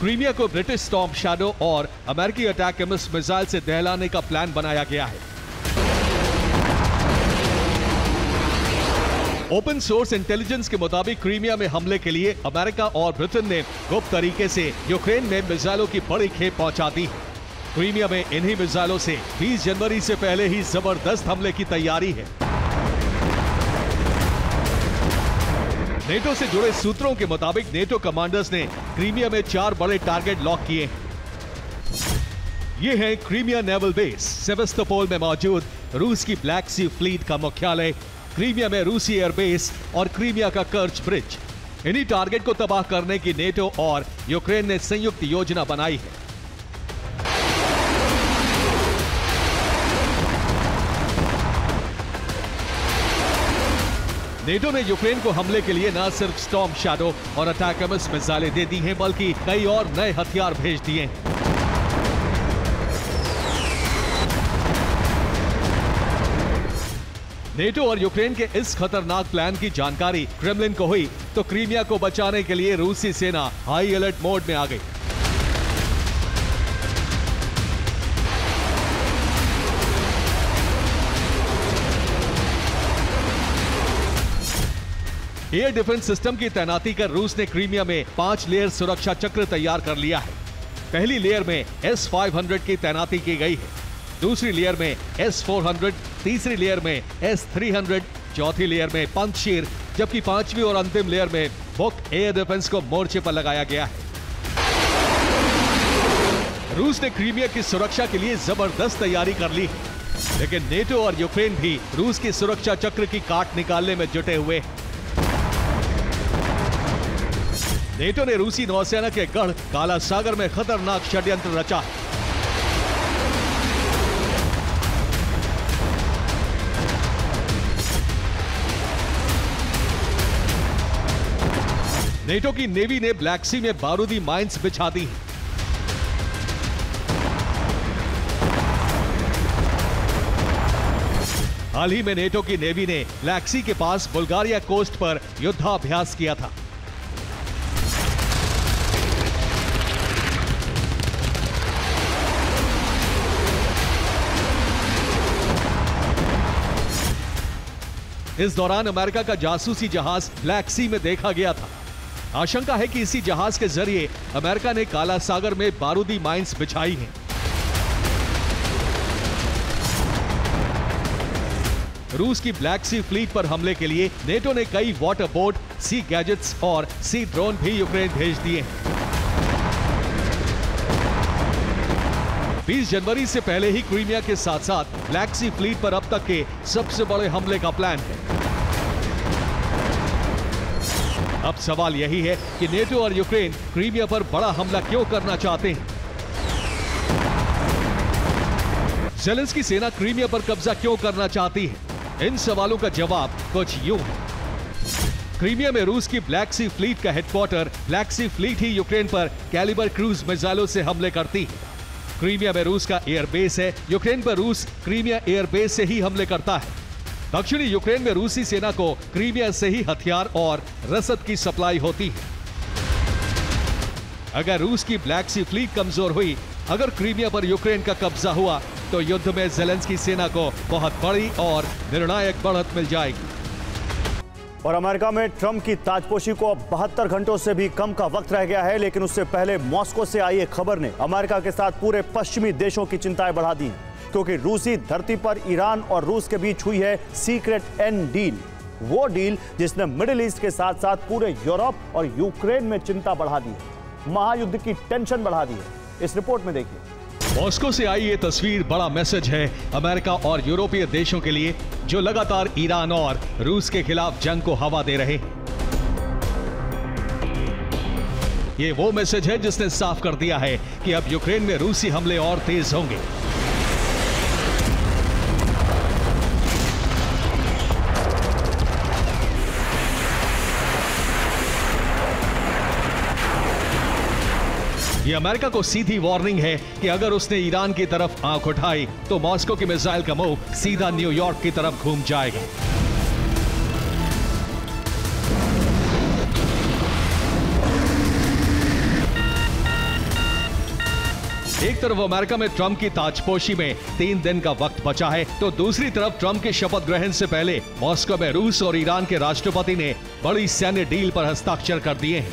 क्रीमिया को ब्रिटिश स्टॉर्म शैडो और अमेरिकी अटैक मिसाइल से दहलाने का प्लान बनाया गया है। ओपन सोर्स इंटेलिजेंस के मुताबिक क्रीमिया में हमले के लिए अमेरिका और ब्रिटेन ने गुप्त तरीके से यूक्रेन में मिसाइलों की बड़ी खेप पहुंचा दी है। क्रीमिया में इन्हीं मिसाइलों से 20 जनवरी से पहले ही जबरदस्त हमले की तैयारी है। नेटो से जुड़े सूत्रों के मुताबिक नेटो कमांडर्स ने क्रीमिया में 4 बड़े टारगेट लॉक किए हैं। ये है क्रीमिया नेवल बेस, सेवास्तोपोल में मौजूद रूस की ब्लैक सी फ्लीट का मुख्यालय, क्रीमिया में रूसी एयरबेस और क्रीमिया का कर्च ब्रिज। इन्हीं टारगेट को तबाह करने की नेटो और यूक्रेन ने संयुक्त योजना बनाई है। नेटो ने यूक्रेन को हमले के लिए न सिर्फ स्टॉर्म शैडो और अटैकम्स मिसाइलें दे दी हैं, बल्कि कई और नए हथियार भेज दिए हैं। नेटो और यूक्रेन के इस खतरनाक प्लान की जानकारी क्रेमलिन को हुई तो क्रीमिया को बचाने के लिए रूसी सेना हाई अलर्ट मोड में आ गई। एयर डिफेंस सिस्टम की तैनाती कर रूस ने क्रीमिया में 5 लेयर सुरक्षा चक्र तैयार कर लिया है। पहली लेयर में S-500 की तैनाती की गई है, दूसरी लेयर में S-400, तीसरी लेयर में S-300, चौथी लेयर में पंजशीर, जबकि पांचवी और अंतिम लेयर में बुक एयर डिफेंस को मोर्चे पर लगाया गया है। रूस ने क्रीमिया की सुरक्षा के लिए जबरदस्त तैयारी कर ली है, लेकिन नेटो और यूक्रेन भी रूस की सुरक्षा चक्र की काट निकालने में जुटे हुए हैं। नेटो ने रूसी नौसेना के गढ़ काला सागर में खतरनाक षड्यंत्र रचा है। नेटो की नेवी ने ब्लैक सी में बारूदी माइंस बिछा दी हैं। हाल ही में नेटो की नेवी ने ब्लैक सी के पास बुल्गारिया कोस्ट पर युद्धाभ्यास किया था। इस दौरान अमेरिका का जासूसी जहाज ब्लैक सी में देखा गया था। आशंका है कि इसी जहाज के जरिए अमेरिका ने काला सागर में बारूदी माइंस बिछाई हैं। रूस की ब्लैक सी फ्लीट पर हमले के लिए नेटो ने कई वाटर बोट, सी गैजेट्स और सी ड्रोन भी यूक्रेन भेज दिए हैं। 20 जनवरी से पहले ही क्रीमिया के साथ साथ ब्लैक सी फ्लीट पर अब तक के सबसे बड़े हमले का प्लान है। अब सवाल यही है कि नेटो और यूक्रेन क्रीमिया पर बड़ा हमला क्यों करना चाहते हैं? ज़ेलेंस्की सेना क्रीमिया पर कब्जा क्यों करना चाहती है? इन सवालों का जवाब कुछ यूं है। क्रीमिया में रूस की ब्लैक सी फ्लीट का हेडक्वार्टर, ब्लैक सी फ्लीट ही यूक्रेन पर कैलिबर क्रूज मिसाइलों से हमले करती है। क्रीमिया में रूस का एयरबेस है, यूक्रेन पर रूस क्रीमिया एयरबेस से ही हमले करता है। दक्षिणी यूक्रेन में रूसी सेना को क्रीमिया से ही हथियार और रसद की सप्लाई होती है। अगर रूस की ब्लैक सी फ्लीट कमजोर हुई, अगर क्रीमिया पर यूक्रेन का कब्जा हुआ, तो युद्ध में ज़ेलेंस्की सेना को बहुत बड़ी और निर्णायक बढ़त मिल जाएगी। और अमेरिका में ट्रंप की ताजपोशी को अब 72 घंटों से भी कम का वक्त रह गया है, लेकिन उससे पहले मॉस्को से आई एक खबर ने अमेरिका के साथ पूरे पश्चिमी देशों की चिंताएं बढ़ा दी हैं, क्योंकि रूसी धरती पर ईरान और रूस के बीच हुई है सीक्रेट एंड डील। वो डील जिसने मिडिल ईस्ट के साथ साथ पूरे यूरोप और यूक्रेन में चिंता बढ़ा दी है, महायुद्ध की टेंशन बढ़ा दी है। इस रिपोर्ट में देखिए। मॉस्को से आई ये तस्वीर बड़ा मैसेज है अमेरिका और यूरोपीय देशों के लिए, जो लगातार ईरान और रूस के खिलाफ जंग को हवा दे रहे हैं। ये वो मैसेज है जिसने साफ कर दिया है कि अब यूक्रेन में रूसी हमले और तेज होंगे। ये अमेरिका को सीधी वार्निंग है कि अगर उसने ईरान की तरफ आंख उठाई तो मॉस्को की मिसाइल का मुंह सीधा न्यूयॉर्क की तरफ घूम जाएगा। एक तरफ अमेरिका में ट्रंप की ताजपोशी में 3 दिन का वक्त बचा है, तो दूसरी तरफ ट्रंप के शपथ ग्रहण से पहले मॉस्को में रूस और ईरान के राष्ट्रपति ने बड़ी सैन्य डील पर हस्ताक्षर कर दिए हैं।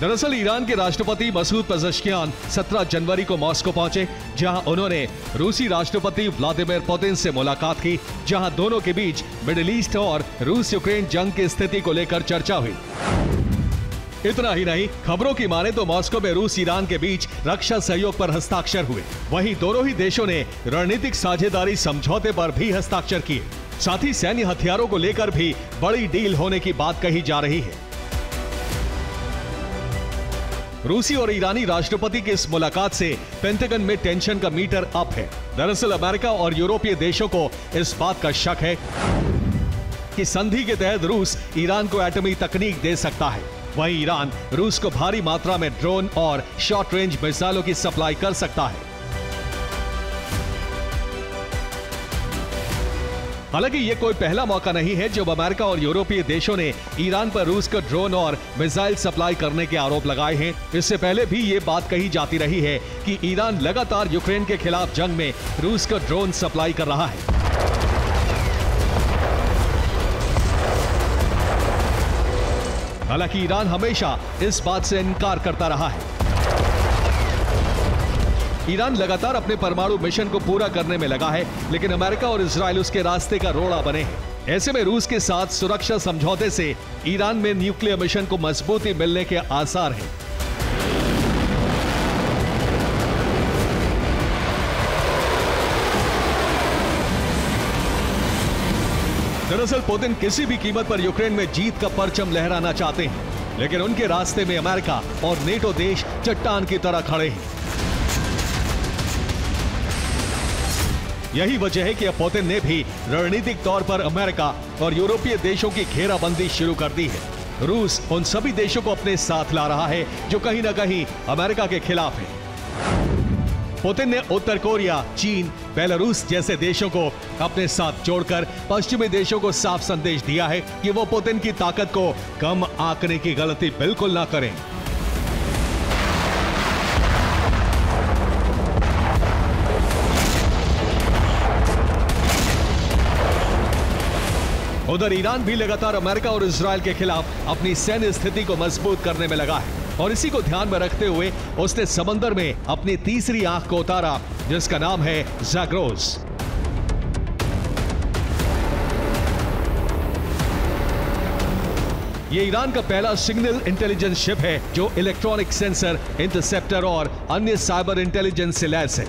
दरअसल ईरान के राष्ट्रपति मसूद पेज़ेश्कियान 17 जनवरी को मॉस्को पहुंचे, जहां उन्होंने रूसी राष्ट्रपति व्लादिमीर पुतिन से मुलाकात की, जहां दोनों के बीच मिडिल ईस्ट और रूस यूक्रेन जंग की स्थिति को लेकर चर्चा हुई। इतना ही नहीं, खबरों की माने तो मॉस्को में रूस ईरान के बीच रक्षा सहयोग पर हस्ताक्षर हुए। वहीं दोनों ही देशों ने रणनीतिक साझेदारी समझौते पर भी हस्ताक्षर किए। साथ ही सैन्य हथियारों को लेकर भी बड़ी डील होने की बात कही जा रही है। रूसी और ईरानी राष्ट्रपति की इस मुलाकात से पेंटागन में टेंशन का मीटर अप है। दरअसल अमेरिका और यूरोपीय देशों को इस बात का शक है कि संधि के तहत रूस ईरान को एटमी तकनीक दे सकता है। वहीं ईरान रूस को भारी मात्रा में ड्रोन और शॉर्ट रेंज मिसाइलों की सप्लाई कर सकता है। हालांकि ये कोई पहला मौका नहीं है जब अमेरिका और यूरोपीय देशों ने ईरान पर रूस को ड्रोन और मिसाइल सप्लाई करने के आरोप लगाए हैं। इससे पहले भी ये बात कही जाती रही है कि ईरान लगातार यूक्रेन के खिलाफ जंग में रूस को ड्रोन सप्लाई कर रहा है। हालांकि ईरान हमेशा इस बात से इनकार करता रहा है। ईरान लगातार अपने परमाणु मिशन को पूरा करने में लगा है, लेकिन अमेरिका और इजराइल उसके रास्ते का रोड़ा बने हैं। ऐसे में रूस के साथ सुरक्षा समझौते से ईरान में न्यूक्लियर मिशन को मजबूती मिलने के आसार हैं। दरअसल पुतिन किसी भी कीमत पर यूक्रेन में जीत का परचम लहराना चाहते हैं, लेकिन उनके रास्ते में अमेरिका और नेटो देश चट्टान की तरह खड़े हैं। यही वजह है कि अब पुतिन ने भी रणनीतिक तौर पर अमेरिका और यूरोपीय देशों की घेराबंदी शुरू कर दी है। रूस उन सभी देशों को अपने साथ ला रहा है जो कहीं ना कहीं अमेरिका के खिलाफ है। पुतिन ने उत्तर कोरिया, चीन, बेलारूस जैसे देशों को अपने साथ जोड़कर पश्चिमी देशों को साफ संदेश दिया है कि वो पुतिन की ताकत को कम आंकने की गलती बिल्कुल ना करें। उधर ईरान भी लगातार अमेरिका और इजराइल के खिलाफ अपनी सैन्य स्थिति को मजबूत करने में लगा है और इसी को ध्यान में रखते हुए उसने समंदर में अपनी तीसरी आंख को उतारा, जिसका नाम है ज़ैग्रोस। ये ईरान का पहला सिग्नल इंटेलिजेंस शिप है जो इलेक्ट्रॉनिक सेंसर, इंटरसेप्टर और अन्य साइबर इंटेलिजेंस से लैस है।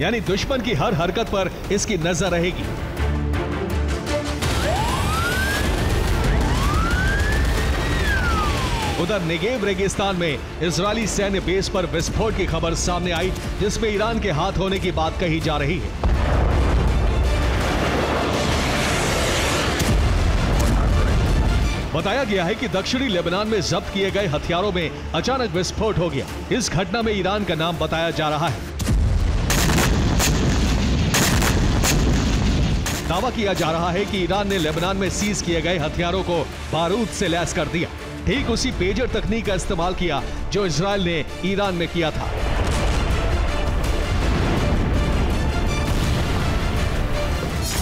यानी दुश्मन की हर हरकत पर इसकी नजर रहेगी। उधर नेगेव रेगिस्तान में इजरायली सैन्य बेस पर विस्फोट की खबर सामने आई, जिसमें ईरान के हाथ होने की बात कही जा रही है। बताया गया है कि दक्षिणी लेबनान में जब्त किए गए हथियारों में अचानक विस्फोट हो गया। इस घटना में ईरान का नाम बताया जा रहा है। दावा किया जा रहा है कि ईरान ने लेबनान में सीज किए गए हथियारों को बारूद से लैस कर दिया, ठीक उसी पेजर तकनीक का इस्तेमाल किया जो इजराइल ने ईरान में किया था।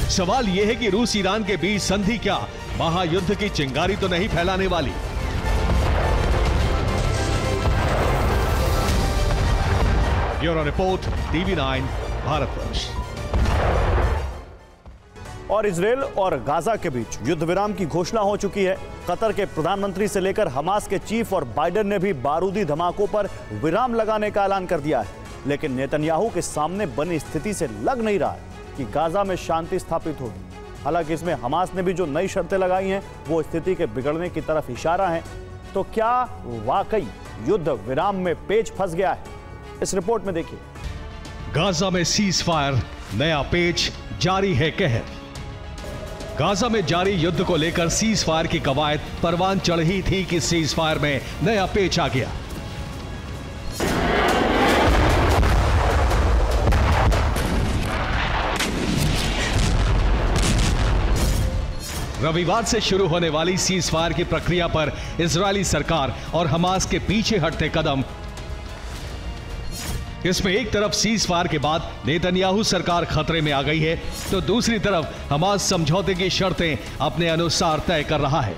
सवाल यह है कि रूस ईरान के बीच संधि क्या महायुद्ध की चिंगारी तो नहीं फैलाने वाली? Bureau report, TV9 Bharatvarsh. और इजरायल और गाजा के बीच युद्ध विराम की घोषणा हो चुकी है। कतर के प्रधानमंत्री से लेकर हमास के चीफ और बाइडेन ने भी बारूदी धमाकों पर विराम लगाने का ऐलान कर दिया है। लेकिन नेतन्याहू के सामने बनी स्थिति से लग नहीं रहा है कि गाजा में शांति स्थापित होगी। हालांकि इसमें हमास ने भी जो नई शर्तें लगाई हैं वो स्थिति के बिगड़ने की तरफ इशारा है। तो क्या वाकई युद्ध विराम में पेच फंस गया है? इस रिपोर्ट में देखिए। गाजा में सीज फायर, नया पेच जारी है कहर। गाजा में जारी युद्ध को लेकर सीज फायर की कवायद परवान चढ़ ही थी कि सीज फायर में नया पेच आ गया। रविवार से शुरू होने वाली सीज फायर की प्रक्रिया पर इजरायली सरकार और हमास के पीछे हटते कदम इसमें एक तरफ सीज फायर के बाद नेतन्याहू सरकार खतरे में आ गई है, तो दूसरी तरफ हमास समझौते की शर्तें अपने अनुसार तय कर रहा है।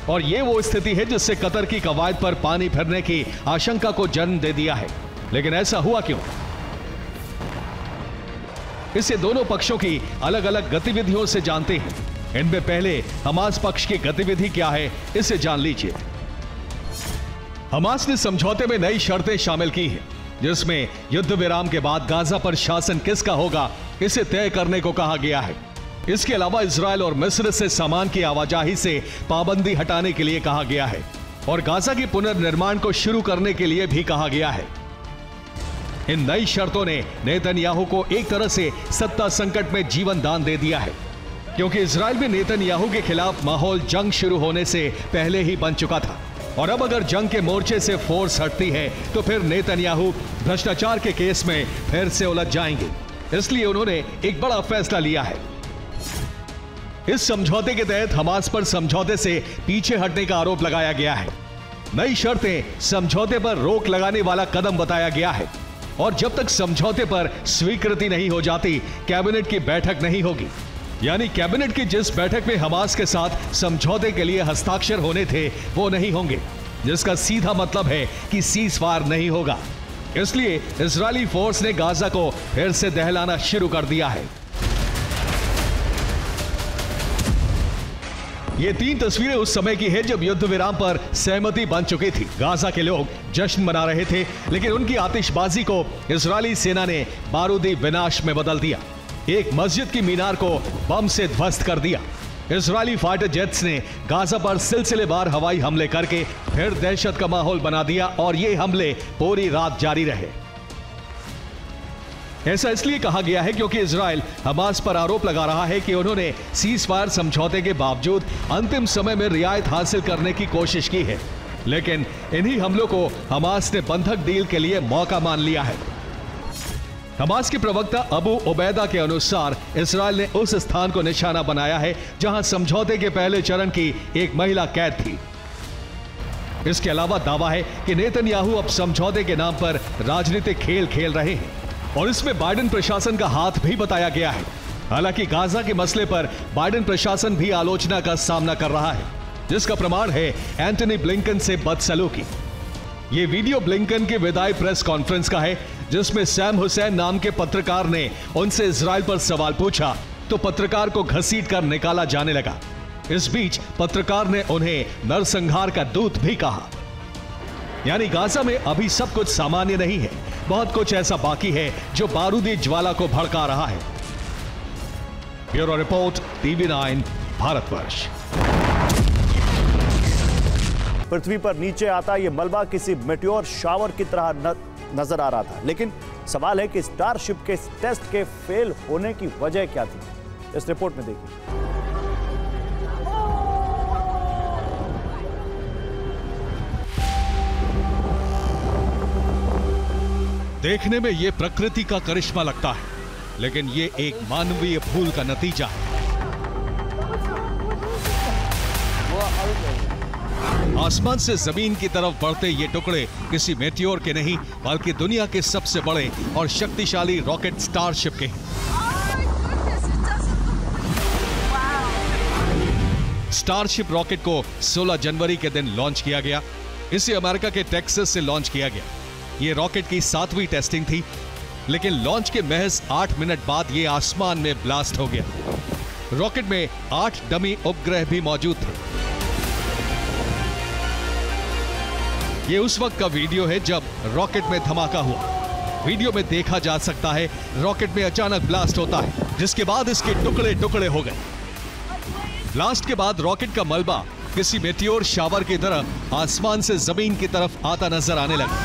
और ये वो स्थिति है जिससे कतर की कवायद पर पानी फिरने की आशंका को जन्म दे दिया है। लेकिन ऐसा हुआ क्यों? इसे दोनों पक्षों की अलग अलग गतिविधियों से जानते हैं। इनमें पहले हमास पक्ष की गतिविधि क्या है, इसे जान लीजिए। हमास ने समझौते में नई शर्तें शामिल की हैं, जिसमें युद्ध विराम के बाद गाजा पर शासन किसका होगा, इसे तय करने को कहा गया है। इसके अलावा इजराइल और मिस्र से सामान की आवाजाही से पाबंदी हटाने के लिए कहा गया है और गाजा की पुनर्निर्माण को शुरू करने के लिए भी कहा गया है। इन नई शर्तों ने नेतन्याहू को एक तरह से सत्ता संकट में जीवन दान दे दिया है, क्योंकि इजराइल में नेतन्याहू के खिलाफ माहौल जंग शुरू होने से पहले ही बन चुका था। और अब अगर जंग के मोर्चे से फोर्स हटती है तो फिर नेतन्याहू भ्रष्टाचार के केस में फिर से उलझ जाएंगे। इसलिए उन्होंने एक बड़ा फैसला लिया है। इस समझौते के तहत हमास पर समझौते से पीछे हटने का आरोप लगाया गया है। नई शर्तें समझौते पर रोक लगाने वाला कदम बताया गया है और जब तक समझौते पर स्वीकृति नहीं हो जाती, कैबिनेट की बैठक नहीं होगी। यानी कैबिनेट की जिस बैठक में हमास के साथ समझौते के लिए हस्ताक्षर होने थे वो नहीं होंगे, जिसका सीधा मतलब है कि सीज फायर नहीं होगा। इसलिए इजरायली फोर्स ने गाजा को फिर से दहलाना शुरू कर दिया है। ये 3 तस्वीरें उस समय की है जब युद्ध विराम पर सहमति बन चुकी थी। गाजा के लोग जश्न मना रहे थे, लेकिन उनकी आतिशबाजी को इजरायली सेना ने बारूदी विनाश में बदल दिया। एक मस्जिद की मीनार को बम से ध्वस्त कर दिया। इजरायली फाइटर जेट्स ने गाजा पर सिलसिलेवार हवाई हमले करके फिर दहशत का माहौल बना दिया और ये हमले पूरी रात जारी रहे। ऐसा इसलिए कहा गया है क्योंकि इजराइल हमास पर आरोप लगा रहा है कि उन्होंने सीज फायर समझौते के बावजूद अंतिम समय में रियायत हासिल करने की कोशिश की है, लेकिन इन्हीं हमलों को हमास ने बंधक डील के लिए मौका मान लिया है। हमास के प्रवक्ता अबू उबैदा के अनुसार इजराइल ने उस स्थान को निशाना बनाया है जहां समझौते के पहले चरण की एक महिला कैद थी। इसके अलावा दावा है कि नेतन्याहू अब समझौते के नाम पर राजनीतिक खेल खेल रहे हैं और इसमें बाइडेन प्रशासन का हाथ भी बताया गया है। हालांकि गाजा के मसले पर बाइडेन प्रशासन भी आलोचना का सामना कर रहा है, जिसका प्रमाण है एंटनी ब्लिंकन से बदसलूकी। ये वीडियो ब्लिंकन के विदाई प्रेस कॉन्फ्रेंस का है, जिसमें सैम हुसैन नाम के पत्रकार ने उनसे इजराइल पर सवाल पूछा तो पत्रकार को घसीटकर निकाला जाने लगा। इस बीच पत्रकार ने उन्हें नरसंहार का दूत भी कहा। यानी गाजा में अभी सब कुछ सामान्य नहीं है, बहुत कुछ ऐसा बाकी है जो बारूदी ज्वाला को भड़का रहा है। Bureau report, TV9 Bharatvarsh. पृथ्वी पर नीचे आता ये मलबा किसी मेटियोर शावर की तरह नजर आ रहा था, लेकिन सवाल है कि स्टारशिप के टेस्ट के फेल होने की वजह क्या थी। इस रिपोर्ट में देखिए। देखने में यह प्रकृति का करिश्मा लगता है, लेकिन ये एक मानवीय भूल का नतीजा है। आसमान से जमीन की तरफ बढ़ते ये टुकड़े किसी मेटियोर के नहीं, बल्कि दुनिया के सबसे बड़े और शक्तिशाली रॉकेट स्टारशिप के हैं। स्टारशिप रॉकेट को 16 जनवरी के दिन लॉन्च किया गया। इसे अमेरिका के टेक्सास से लॉन्च किया गया। ये रॉकेट की 7वीं टेस्टिंग थी, लेकिन लॉन्च के महज 8 मिनट बाद ये आसमान में ब्लास्ट हो गया। रॉकेट में 8 डमी उपग्रह भी मौजूद थे। ये उस वक्त का वीडियो है जब रॉकेट में धमाका हुआ। वीडियो में देखा जा सकता है रॉकेट में अचानक ब्लास्ट होता है, जिसके बाद इसके टुकड़े टुकड़े हो गए। ब्लास्ट के बाद रॉकेट का मलबा किसी मेटियोर शावर की तरह आसमान से जमीन की तरफ आता नजर आने लगा।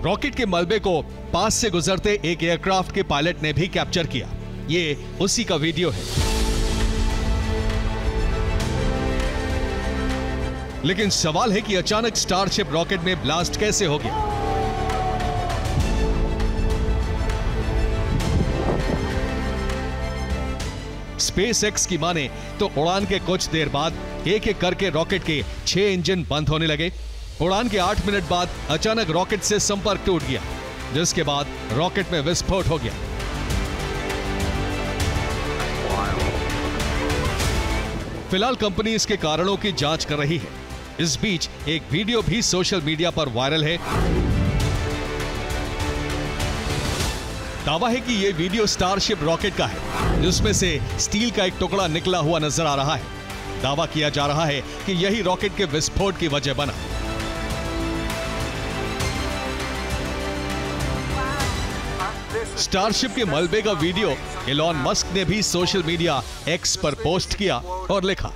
रॉकेट के मलबे को पास से गुजरते एक एयरक्राफ्ट के पायलट ने भी कैप्चर किया। ये उसी का वीडियो है। लेकिन सवाल है कि अचानक स्टारशिप रॉकेट में ब्लास्ट कैसे हो गया। स्पेसएक्स की माने तो उड़ान के कुछ देर बाद एक एक करके रॉकेट के 6 इंजन बंद होने लगे। उड़ान के 8 मिनट बाद अचानक रॉकेट से संपर्क टूट गया, जिसके बाद रॉकेट में विस्फोट हो गया। फिलहाल कंपनी इसके कारणों की जांच कर रही है। इस बीच एक वीडियो भी सोशल मीडिया पर वायरल है। दावा है कि यह वीडियो स्टारशिप रॉकेट का है, जिसमें से स्टील का एक टुकड़ा निकला हुआ नजर आ रहा है। दावा किया जा रहा है कि यही रॉकेट के विस्फोट की वजह बना। स्टारशिप के मलबे का वीडियो एलॉन मस्क ने भी सोशल मीडिया एक्स पर पोस्ट किया और लिखा,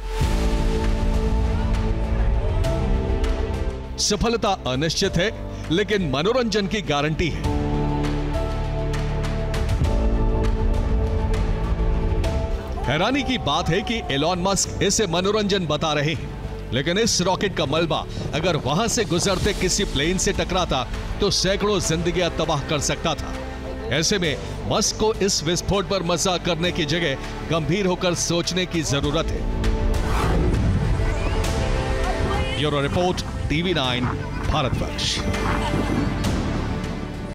सफलता अनिश्चित है लेकिन मनोरंजन की गारंटी है। हैरानी की बात है कि एलॉन मस्क इसे मनोरंजन बता रहे हैं, लेकिन इस रॉकेट का मलबा अगर वहां से गुजरते किसी प्लेन से टकराता तो सैकड़ों जिंदगियां तबाह कर सकता था। ऐसे में मस्क को इस विस्फोट पर मजाक करने की जगह गंभीर होकर सोचने की जरूरत है। Bureau report, TV9 Bharatvarsh.